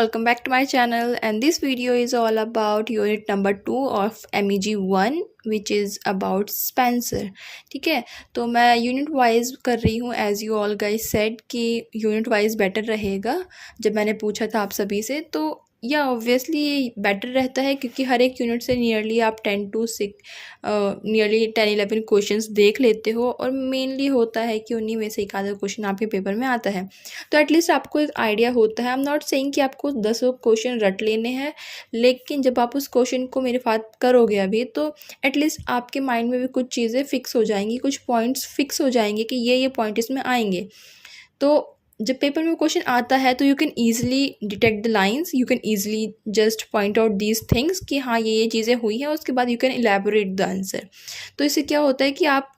Welcome back to my channel, and this video is all about unit number 2 of MEG 1 which is about Spencer. ठीक है, तो मैं unit wise कर रही हूँ as you all guys said कि unit wise better रहेगा। जब मैंने पूछा था आप सभी से तो या ऑब्वियसली बेटर रहता है क्योंकि हर एक यूनिट से नियरली आप 10 to 6 नियरली 10-11 क्वेश्चंस देख लेते हो और मेनली होता है कि उन्हीं में से एक आधा क्वेश्चन आपके पेपर में आता है, तो एटलीस्ट आपको एक आइडिया होता है। आई एम नॉट सेइंग कि आपको 10 क्वेश्चन रट लेने हैं, लेकिन जब आप उस क्वेश्चन को मेरे साथ करोगे अभी तो एटलीस्ट आपके माइंड में भी कुछ चीज़ें फिक्स हो जाएंगी, कुछ पॉइंट्स फिक्स हो जाएंगे कि ये पॉइंट इसमें आएंगे। तो जब पेपर में क्वेश्चन आता है तो you can easily detect the lines, you can easily just point out these things कि हाँ ये चीज़ें हुई हैं, उसके बाद you can elaborate the answer. तो इससे क्या होता है कि आप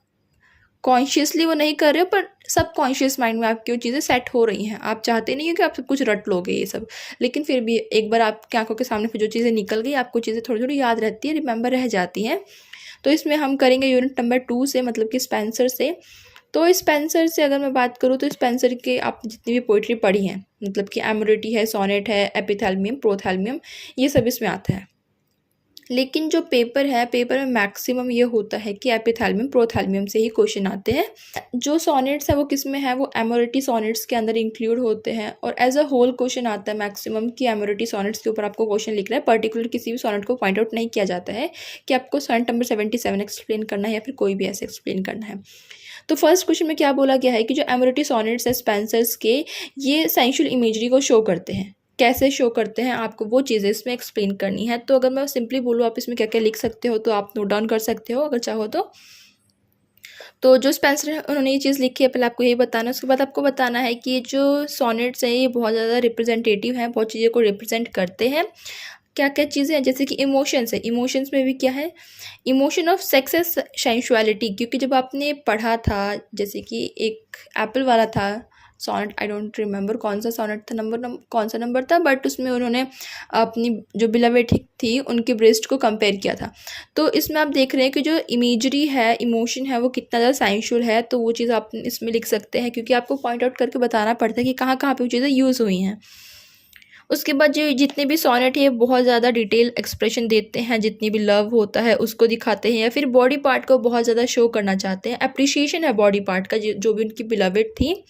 कॉन्शियसली वो नहीं कर रहे हो पर सब कॉन्शियस माइंड में आपकी वो चीज़ें सेट हो रही हैं। आप चाहते नहीं हो कि आप सब कुछ रट लोगे ये सब, लेकिन फिर भी एक बार आपकी आंखों के सामने फिर जो चीज़ें निकल गई आपको चीज़ें थोड़ी थोड़ी याद रहती है, रिमेंबर रह जाती हैं। तो इसमें हम करेंगे यूनिट नंबर 2 से, मतलब कि स्पेंसर से। तो स्पेंसर से अगर मैं बात करूँ तो स्पेंसर के आप जितनी भी पोइट्री पढ़ी हैं, मतलब कि एमोरिटी है, सोनेट है, एपिथैल्मियम, प्रोथैल्मियम, ये सब इसमें आता है। लेकिन जो पेपर है, पेपर में मैक्सिमम ये होता है कि एपिथैल्मियम प्रोथैल्मियम से ही क्वेश्चन आते हैं। जो सोनेट्स है वो किस में है, वो एमोरिटी सोनेट्स के अंदर इंक्लूड होते हैं और एज अ होल क्वेश्चन आता है मैक्सिमम कि एमोरिटी सोनेट्स के ऊपर आपको क्वेश्चन लिखना है। पर्टिकुलर किसी भी सोनेट को पॉइंट आउट नहीं किया जाता है कि आपको सोनेट नंबर 77 एक्सप्लेन करना है या फिर कोई भी ऐसे एक्सप्लेन करना है। तो फर्स्ट क्वेश्चन में क्या बोला गया है कि जो एमोरिटी सोनेट्स है स्पेंसर्स के, ये सेंसुअल इमेजरी को शो करते हैं। कैसे शो करते हैं आपको वो चीज़ें इसमें एक्सप्लेन करनी है। तो अगर मैं सिंपली बोलूँ आप इसमें क्या क्या लिख सकते हो तो आप नोट डाउन कर सकते हो अगर चाहो तो जो स्पेंसर है उन्होंने ये चीज़ लिखी है, पहले आपको यही बताना है। उसके बाद आपको बताना है कि जो सोनेट्स हैं ये बहुत ज़्यादा रिप्रेजेंटेटिव हैं, बहुत चीज़ों को रिप्रेजेंट करते हैं। क्या क्या चीज़ें हैं, जैसे कि इमोशंस है, इमोशंस में भी क्या है, emotion of sex and sensuality. क्योंकि जब आपने पढ़ा था जैसे कि एक एप्पल वाला था सोनेट, आई डोंट रिमेंबर कौन सा सोनेट था, कौन सा नंबर था, बट उसमें उन्होंने अपनी जो बिलवेड थी उनके ब्रेस्ट को कंपेयर किया था। तो इसमें आप देख रहे हैं कि जो इमेजरी है, इमोशन है, वो कितना ज़्यादा सेंसुअल है। तो वो चीज़ आप इसमें लिख सकते हैं क्योंकि आपको पॉइंट आउट करके बताना पड़ता है कि कहाँ कहाँ पे वो चीज़ें यूज़ हुई हैं। उसके बाद जो जितने भी सोनेट है बहुत ज़्यादा डिटेल एक्सप्रेशन देते हैं, जितनी भी लव होता है उसको दिखाते हैं या फिर बॉडी पार्ट को बहुत ज़्यादा शो करना चाहते हैं। अप्रिशिएशन है बॉडी पार्ट का, जो भी उनकी बिलवेड थी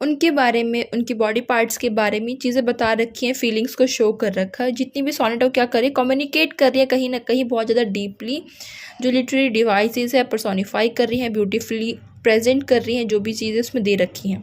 उनके बारे में, उनकी बॉडी पार्ट्स के बारे में चीज़ें बता रखी हैं, फीलिंग्स को शो कर रखा है। जितनी भी सोनेट हो क्या करे, कम्युनिकेट कर रही है कहीं ना कहीं बहुत ज़्यादा डीपली, जो लिटरेरी डिवाइसेस है पर्सोनिफाई कर रही हैं, ब्यूटीफुली प्रेजेंट कर रही हैं जो भी चीज़ें उसमें दे रखी हैं।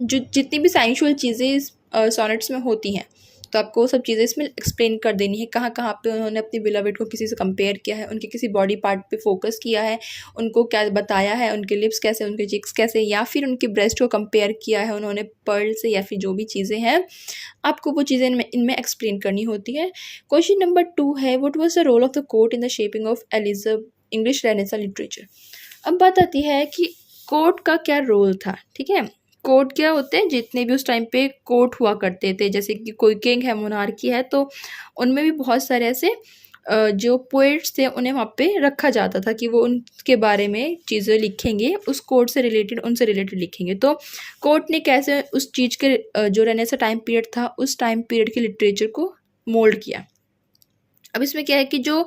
जो जितनी भी सेंसुअल चीज़ें सोनेट्स में होती हैं तो आपको वो सब चीज़ें इसमें एक्सप्लेन कर देनी है। कहाँ कहाँ पे उन्होंने अपनी बिलवेड को किसी से कंपेयर किया है, उनके किसी बॉडी पार्ट पे फोकस किया है, उनको क्या बताया है, उनके लिप्स कैसे, उनके चिक्स कैसे, या फिर उनके ब्रेस्ट को कंपेयर किया है उन्होंने पर्ल से, या फिर जो भी चीज़ें हैं आपको वो चीज़ें इनमें एक्सप्लेन करनी होती है। क्वेश्चन नंबर 2 है, what was the role of the court in the shaping of Elizabeth English renaissance literature. अब बात आती है कि कोर्ट का क्या रोल था। ठीक है, कोर्ट क्या होते हैं, जितने भी उस टाइम पे कोर्ट हुआ करते थे, जैसे कि कोई किंग है, मोनार्की है, तो उनमें भी बहुत सारे ऐसे जो पोएट्स थे उन्हें वहाँ पे रखा जाता था कि वो उनके बारे में चीज़ें लिखेंगे, उस कोर्ट से रिलेटेड, उनसे रिलेटेड लिखेंगे। तो कोर्ट ने कैसे उस चीज़ के जो रेनेसां टाइम पीरियड था उस टाइम पीरियड के लिटरेचर को मोल्ड किया। अब इसमें क्या है कि जो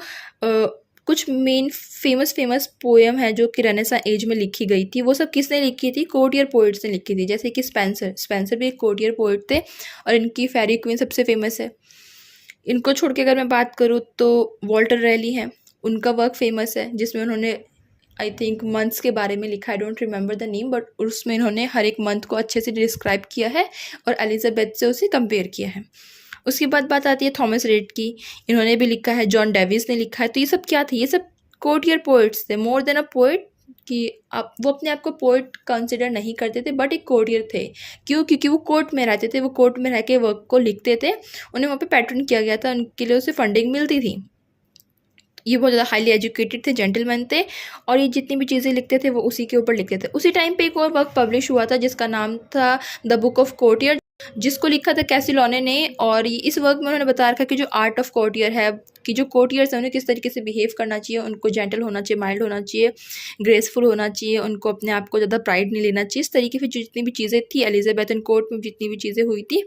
कुछ मेन फेमस पोएम है जो कि रेनेसां एज में लिखी गई थी, वो सब किसने लिखी थी, कोर्टियर पोइट्स ने लिखी थी। जैसे कि स्पेंसर भी एक कोर्टियर पोइट थे और इनकी फेरी क्वीन सबसे फेमस है। इनको छोड़ के अगर मैं बात करूँ तो वॉल्टर रैली हैं, उनका वर्क फेमस है जिसमें उन्होंने आई थिंक मंथ्स के बारे में लिखा है, I don't remember the name, but उसमें इन्होंने हर एक मंथ को अच्छे से डिस्क्राइब किया है और एलिजाबेथ से उसे कंपेयर किया है। उसके बाद बात आती है थॉमस रेड की, इन्होंने भी लिखा है, जॉन डेविस ने लिखा है। तो ये सब क्या थे, ये सब कोर्टियर पोइट्स थे, मोर देन अ पोइट, कि आप वो अपने आप को पोइट कंसिडर नहीं करते थे बट एक कोर्टियर थे। क्यों, क्योंकि वो कोर्ट में रहते थे, वो कोर्ट में रह के वर्क को लिखते थे, उन्हें वहाँ पे पैटर्न किया गया था, उनके लिए उसे फंडिंग मिलती थी। ये बहुत ज़्यादा हाईली एजुकेटेड थे, जेंटलमैन थे और ये जितनी भी चीज़ें लिखते थे वो उसी के ऊपर लिखते थे। उसी टाइम पे एक और वर्क पब्लिश हुआ था जिसका नाम था द बुक ऑफ कोर्टियर, जिसको लिखा था कैसिलोने ने। और इस वर्क में उन्होंने बता रखा कि जो आर्ट ऑफ कोर्टियर है, कि जो कोर्टियर्स हैं उन्हें किस तरीके से बिहेव करना चाहिए, उनको जेंटल होना चाहिए, माइल्ड होना चाहिए, ग्रेसफुल होना चाहिए, उनको अपने आप को ज़्यादा प्राइड नहीं लेना चाहिए। इस तरीके से जितनी भी चीज़ें थी एलिजाबेथन कोर्ट में, जितनी भी चीज़ें हुई थी,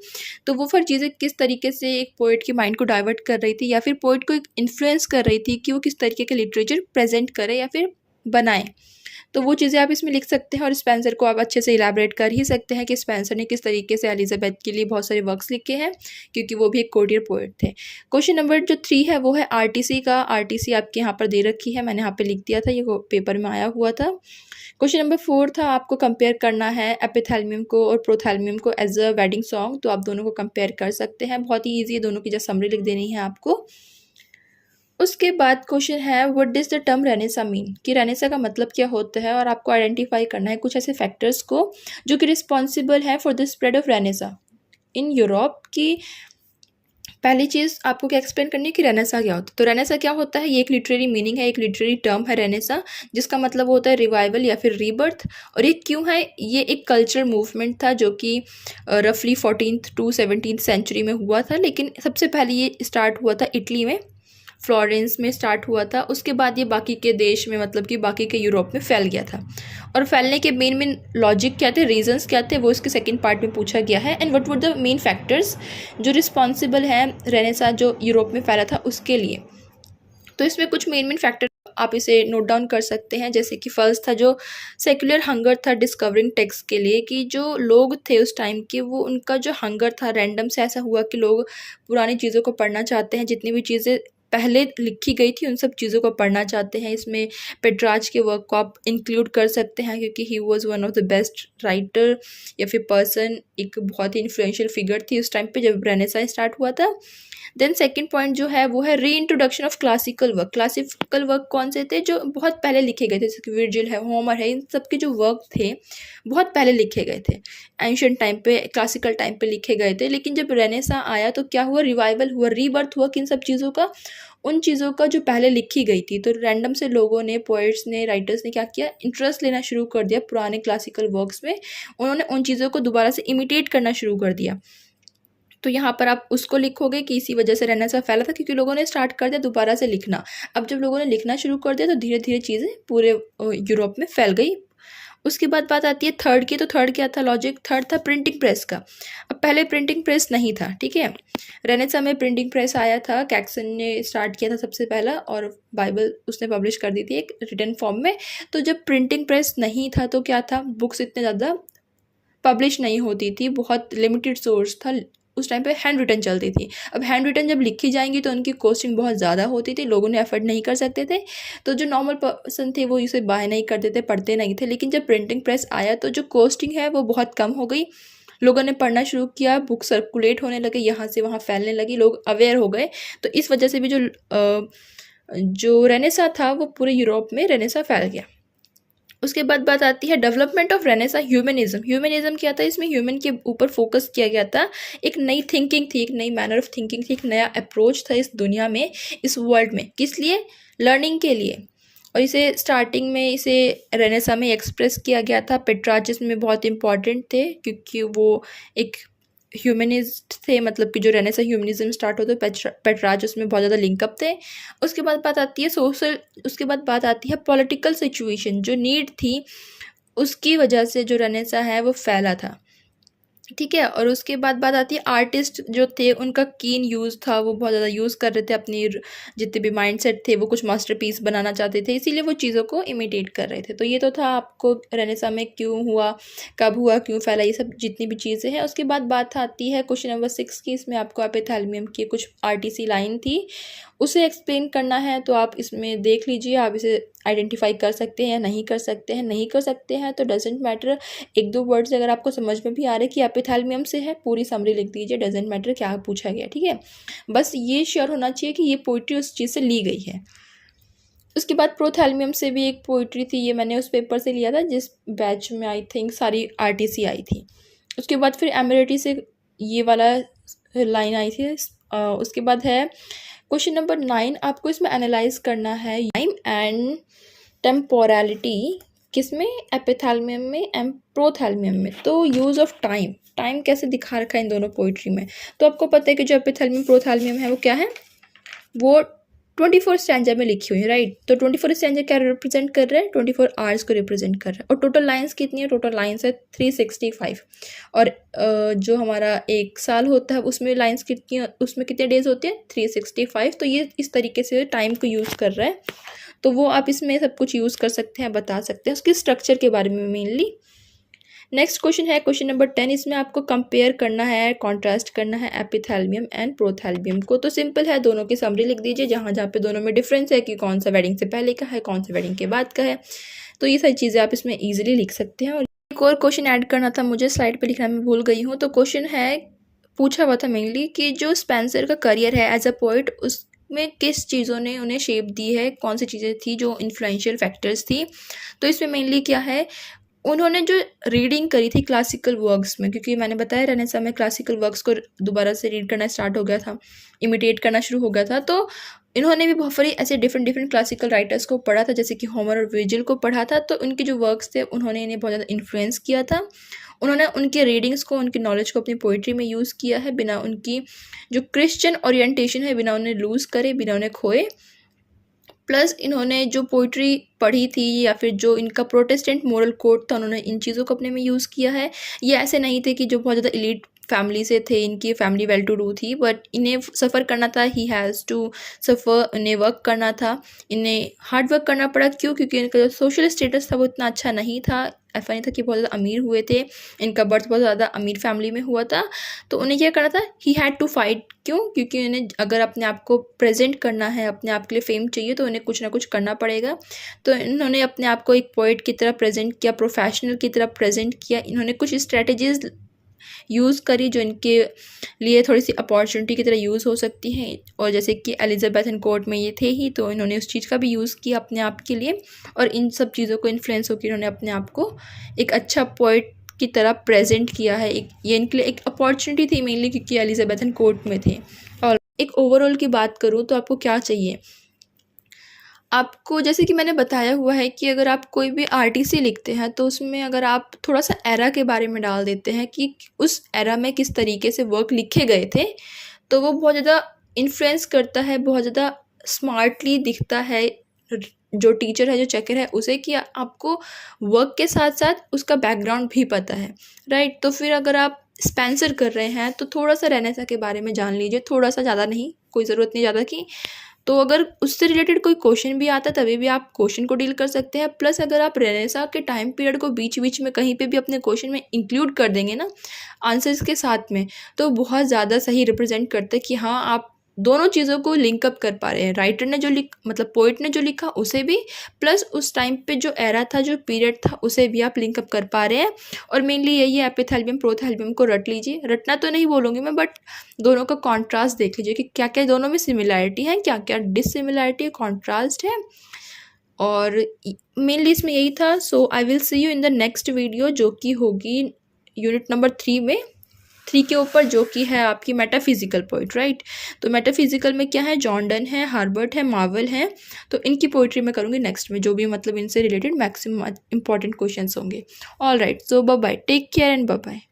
तो वो फिर चीज़ें किस तरीके से एक पोइट के माइंड को डाइवर्ट कर रही थी, या फिर पोइट को एक इन्फ्लुएंस कर रही थी कि वो किस तरीके का लिटरेचर प्रेजेंट करे या फिर बनाए। तो वो चीज़ें आप इसमें लिख सकते हैं। और स्पेंसर को आप अच्छे से इलैबोरेट कर ही सकते हैं कि स्पेंसर ने किस तरीके से एलिजाबेथ के लिए बहुत सारे वर्क्स लिखे हैं, क्योंकि वो भी एक कोर्टियर पोएट थे। क्वेश्चन नंबर जो 3 है वो है आरटीसी का। आरटीसी आपके यहाँ पर दे रखी है, मैंने यहाँ पे लिख दिया था, ये पेपर में आया हुआ था। क्वेश्चन नंबर 4 था, आपको कंपेयर करना है एपिथैल्मियम को और प्रोथैल्मियम को एज अ वेडिंग सॉन्ग। तो आप दोनों को कंपेयर कर सकते हैं, बहुत ही ईजी है, दोनों की जस्ट समरी लिख देनी है आपको। उसके बाद क्वेश्चन है what does the term Renaissance mean, कि रेनेसा का मतलब क्या होता है, और आपको आइडेंटिफाई करना है कुछ ऐसे फैक्टर्स को जो कि रिस्पॉन्सिबल है for the spread of Renaissance in Europe. की पहली चीज़ आपको क्या एक्सप्लेन करनी है कि रेनेसा क्या होता है। तो रेनेसा क्या होता है, ये एक लिटरेरी मीनिंग है, एक लिटरेरी टर्म है रेनेसा, जिसका मतलब होता है रिवाइवल या फिर रीबर्थ। और ये क्यों है, ये एक कल्चरल मूवमेंट था जो कि रफली 14th to 17th सेंचुरी में हुआ था। लेकिन सबसे पहले ये स्टार्ट हुआ था इटली में, फ्लोरेंस में स्टार्ट हुआ था। उसके बाद ये बाकी के देश में, मतलब कि बाकी के यूरोप में फैल गया था। और फैलने के मेन लॉजिक क्या थे, रीजंस क्या थे, वो इसके सेकंड पार्ट में पूछा गया है। And what were the main factors जो रिस्पॉन्सिबल हैं रेनेसा जो यूरोप में फैला था उसके लिए। तो इसमें कुछ मेन फैक्टर आप इसे नोट डाउन कर सकते हैं। जैसे कि फर्स्ट था जो सेक्युलर हंगर था डिस्कवरिंग टेक्स्ट के लिए, कि जो लोग थे उस टाइम के, वो उनका जो हंगर था रैंडम से ऐसा हुआ कि लोग पुरानी चीज़ों को पढ़ना चाहते हैं, जितनी भी चीज़ें पहले लिखी गई थी उन सब चीज़ों को पढ़ना चाहते हैं। इसमें पेट्रार्च के वर्क को आप इंक्लूड कर सकते हैं, क्योंकि he was one of the best writer या फिर पर्सन, एक बहुत ही इन्फ्लुएंशियल फिगर थी उस टाइम पे जब रेनेसांस स्टार्ट हुआ था। देन सेकंड पॉइंट जो है वो है री introduction of classical work. Classical work कौन से थे, जो बहुत पहले लिखे गए थे, जैसे कि वर्जिल है, होमर है, इन सब के जो वर्क थे बहुत पहले लिखे गए थे, एंशिएंट टाइम पे, क्लासिकल टाइम पे लिखे गए थे। लेकिन जब रेनेसा आया तो क्या हुआ, रिवाइवल हुआ, रीबर्थ हुआ किन सब चीज़ों का, उन चीज़ों का जो पहले लिखी गई थी। तो रैंडम से लोगों ने, पोइट्स ने, राइटर्स ने क्या किया, इंटरेस्ट लेना शुरू कर दिया पुराने क्लासिकल वर्क्स में। उन्होंने उन चीज़ों को दोबारा से इमिटेट करना शुरू कर दिया। तो यहाँ पर आप उसको लिखोगे कि इसी वजह से रेनेसा फैला था, क्योंकि लोगों ने स्टार्ट कर दिया दोबारा से लिखना। अब जब लोगों ने लिखना शुरू कर दिया तो धीरे धीरे चीज़ें पूरे यूरोप में फैल गई। उसके बाद बात आती है थर्ड की। तो थर्ड क्या था लॉजिक, थर्ड था प्रिंटिंग प्रेस का। अब पहले प्रिंटिंग प्रेस नहीं था, ठीक है, रेनेसा में प्रिंटिंग प्रेस आया था, कैक्सन ने स्टार्ट किया था सबसे पहला, और बाइबल उसने पब्लिश कर दी थी एक रिटन फॉर्म में। तो जब प्रिंटिंग प्रेस नहीं था तो क्या था, बुक्स इतने ज़्यादा पब्लिश नहीं होती थी, बहुत लिमिटेड सोर्स था उस टाइम पे, हैंड रिटन चलती थी। अब हैंड रिटन जब लिखी जाएंगी तो उनकी कॉस्टिंग बहुत ज़्यादा होती थी, लोगों ने एफर्ट नहीं कर सकते थे। तो जो नॉर्मल पर्सन थे वो इसे बाय नहीं करते थे, पढ़ते नहीं थे। लेकिन जब प्रिंटिंग प्रेस आया तो जो कॉस्टिंग है वो बहुत कम हो गई, लोगों ने पढ़ना शुरू किया, बुक सर्कुलेट होने लगे, यहाँ से वहाँ फैलने लगी, लोग अवेयर हो गए। तो इस वजह से भी जो रेनेसा था वो पूरे यूरोप में रेनेसा फैल गया। उसके बाद बात आती है development of Renaissance humanism. Humanism क्या था, इसमें ह्यूमन के ऊपर फोकस किया गया था, एक नई थिंकिंग थी, एक नई मैनर ऑफ थिंकिंग थी, एक नया अप्रोच था इस दुनिया में, इस वर्ल्ड में। किस लिए, लर्निंग के लिए। और इसे स्टार्टिंग में इसे रेनेसा में एक्सप्रेस किया गया था। पेट्रार्चस में बहुत इंपॉर्टेंट थे, क्योंकि वो एक ह्यूमनिस्ट थे, मतलब कि जो रेनेसा ह्यूमनिज्म स्टार्ट होता है पेट्रार्च उसमें बहुत ज़्यादा लिंकअप थे। उसके बाद बात आती है सोशल, उसके बाद बात आती है पॉलिटिकल सिचुएशन, जो नीड थी उसकी वजह से जो रेनेसा है वो फैला था, ठीक है। और उसके बाद बात आती है आर्टिस्ट जो थे उनका कीन यूज़ था, वो बहुत ज़्यादा यूज़ कर रहे थे, अपनी जितने भी माइंडसेट थे वो कुछ मास्टरपीस बनाना चाहते थे, इसीलिए वो चीज़ों को इमिटेट कर रहे थे। तो ये तो था आपको रेनेसा में क्यों हुआ, कब हुआ, क्यों फैला, ये सब जितनी भी चीज़ें हैं। उसके बाद बात आती है क्वेश्चन नंबर 6 की। इसमें आपको एपिथैल्मियम की कुछ आरटीसी लाइन थी, उसे एक्सप्लेन करना है। तो आप इसमें देख लीजिए, आप इसे आइडेंटिफाई कर सकते हैं या नहीं कर सकते हैं। नहीं कर सकते हैं तो डजेंट मैटर, एक दो वर्ड्स अगर आपको समझ में भी आ रहे कि एपिथैल्मियम से है, पूरी समरी लिख दीजिए, डजेंट मैटर क्या पूछा गया, ठीक है। बस ये श्योर होना चाहिए कि ये पोइट्री उस चीज़ से ली गई है। उसके बाद प्रोथैल्मियम से भी एक पोइट्री थी, ये मैंने उस पेपर से लिया था जिस बैच में आई थिंक सारी आरटीसी आई थी। उसके बाद फिर एमिरेटी से ये वाला लाइन आई थी। उसके बाद है क्वेश्चन नंबर 9। आपको इसमें एनालाइज करना है टाइम एंड टेम्पोरलिटी, किसमें, एपिथैल्मियम में एंड प्रोथैल्मियम में। तो यूज़ ऑफ टाइम, टाइम कैसे दिखा रखा है इन दोनों पोइट्री में। तो आपको पता है कि जो एपिथैलमियम प्रोथैलमियम है वो क्या है, वो 24 स्टैंजा में लिखी हुई है, राइट। तो 24 स्टैंजा क्या रिप्रेजेंट कर रहे हैं, 24 आवर्स को रिप्रेजेंट कर रहा है। और टोटल लाइंस कितनी है, टोटल लाइंस है 365। और जो हमारा एक साल होता है उसमें लाइंस कितनी, उसमें कितने डेज होते हैं, 365। तो ये इस तरीके से टाइम को यूज़ कर रहा है। तो वो आप इसमें सब कुछ यूज़ कर सकते हैं, बता सकते हैं उसके स्ट्रक्चर के बारे में मेनली। नेक्स्ट क्वेश्चन है क्वेश्चन नंबर 10। इसमें आपको कंपेयर करना है, कॉन्ट्रास्ट करना है एपिथैलमियम एंड प्रोथैलमियम को। तो सिंपल है, दोनों की समरी लिख दीजिए जहाँ जहाँ पे दोनों में डिफरेंस है कि कौन सा वेडिंग से पहले का है, कौन सा वेडिंग के बाद का है। तो ये सारी चीज़ें आप इसमें ईजिली लिख सकते हैं। और एक और क्वेश्चन ऐड करना था मुझे, स्लाइड पर लिखना मैं भूल गई हूँ। तो क्वेश्चन है, पूछा हुआ था मेनली कि जो स्पेंसर का करियर है एज अ पोइट, उस में किस चीज़ों ने उन्हें शेप दी है, कौन सी चीज़ें थी जो इन्फ्लुएंशियल फैक्टर्स थी। तो इसमें मेनली क्या है, उन्होंने जो रीडिंग करी थी क्लासिकल वर्क्स में, क्योंकि मैंने बताया रेनेसां में क्लासिकल वर्क्स को दोबारा से रीड करना स्टार्ट हो गया था, इमिटेट करना शुरू हो गया था। तो इन्होंने भी बहुत सारी ऐसे डिफरेंट क्लासिकल राइटर्स को पढ़ा था, जैसे कि होमर और वर्जिल को पढ़ा था। तो उनके जो वर्क्स थे उन्होंने इन्हें बहुत ज़्यादा इन्फ्लुएंस किया था। उन्होंने उनके रीडिंग्स को, उनकी नॉलेज को अपनी पोइट्री में यूज़ किया है, बिना उनकी जो क्रिश्चियन ओरिएंटेशन है बिना उन्हें लूज़ करे, बिना उन्हें खोए। प्लस इन्होंने जो पोइट्री पढ़ी थी या फिर जो इनका प्रोटेस्टेंट मोरल कोड था, उन्होंने इन चीज़ों को अपने में यूज़ किया है। ये ऐसे नहीं थे कि जो बहुत ज़्यादा एलीट फैमिली से थे, इनकी फैमिली वेल टू डू थी, बट इन्हें सफ़र करना था, ही हैज़ टू सफ़र, इन्हें वर्क करना था, इन्हें हार्ड वर्क करना पड़ा। क्यों? क्योंकि इनका जो सोशल स्टेटस था वो इतना अच्छा नहीं था। ऐसा नहीं था कि बहुत ज़्यादा अमीर हुए थे, इनका बर्थ बहुत ज़्यादा अमीर फैमिली में हुआ था। तो उन्हें क्या करना था, ही हैड टू फाइट। क्यों? क्योंकि उन्हें अगर अपने आप को प्रेजेंट करना है, अपने आप के लिए फेम चाहिए, तो उन्हें कुछ ना कुछ करना पड़ेगा। तो इन्होंने अपने आप को एक पोइट की तरह प्रेजेंट किया, प्रोफेशनल की तरह प्रेजेंट किया। इन्होंने कुछ स्ट्रेटजीज यूज़ करी जो इनके लिए थोड़ी सी अपॉर्चुनिटी की तरह यूज़ हो सकती हैं। और जैसे कि एलिजाबेथन कोर्ट में ये थे ही, तो इन्होंने उस चीज़ का भी यूज़ किया अपने आप के लिए। और इन सब चीज़ों को इन्फ्लुएंस होकर इन्होंने अपने आप को एक अच्छा पोइट की तरह प्रेजेंट किया है। ये इनके लिए एक अपॉर्चुनिटी थी मेनली, क्योंकि एलिजाबेथन कोर्ट में थे। और एक ओवरऑल की बात करूँ तो आपको क्या चाहिए, आपको जैसे कि मैंने बताया हुआ है कि अगर आप कोई भी आरटीसी लिखते हैं तो उसमें अगर आप थोड़ा सा एरा के बारे में डाल देते हैं कि उस एरा में किस तरीके से वर्क लिखे गए थे, तो वो बहुत ज़्यादा इन्फ्लुएंस करता है, बहुत ज़्यादा स्मार्टली दिखता है जो टीचर है, जो चेकर है उसे, कि आपको वर्क के साथ साथ उसका बैकग्राउंड भी पता है, राइट। तो फिर अगर आप स्पेंसर कर रहे हैं तो थोड़ा सा रेनेसां के बारे में जान लीजिए, थोड़ा सा, ज़्यादा नहीं, कोई ज़रूरत नहीं ज़्यादा की। तो अगर उससे रिलेटेड कोई क्वेश्चन भी आता है तभी भी आप क्वेश्चन को डील कर सकते हैं। प्लस अगर आप रेनेसां के टाइम पीरियड को बीच बीच में कहीं पे भी अपने क्वेश्चन में इंक्लूड कर देंगे ना आंसर्स के साथ में, तो बहुत ज़्यादा सही रिप्रेजेंट करते हैं कि हाँ आप दोनों चीज़ों को लिंकअप कर पा रहे हैं। राइटर ने जो मतलब पोइट ने जो लिखा उसे भी, प्लस उस टाइम पे जो एरा था, जो पीरियड था, उसे भी आप लिंकअप कर पा रहे हैं। और मेनली यही है, एपिथैलमियम प्रोथैलमियम को रट लीजिए, रटना तो नहीं बोलूँगी मैं, बट दोनों का कॉन्ट्रास्ट देख लीजिए कि क्या क्या दोनों में सिमिलैरिटी है, क्या क्या डिससिमिलैरिटी है, कॉन्ट्रास्ट है। और मेनली इसमें यही था। So I will see you in the next video, जो कि होगी यूनिट नंबर 3 के ऊपर, जो कि है आपकी मेटाफिजिकल पोइट, राइट। तो मेटाफिजिकल में क्या है, जॉन डन है, हार्बर्ट है, मार्वल है। तो इनकी पोइट्री मैं करूँगी नेक्स्ट में, जो भी मतलब इनसे रिलेटेड मैक्सिमम इंपॉर्टेंट क्वेश्चंस होंगे। All right, so bye bye, take care and bye bye.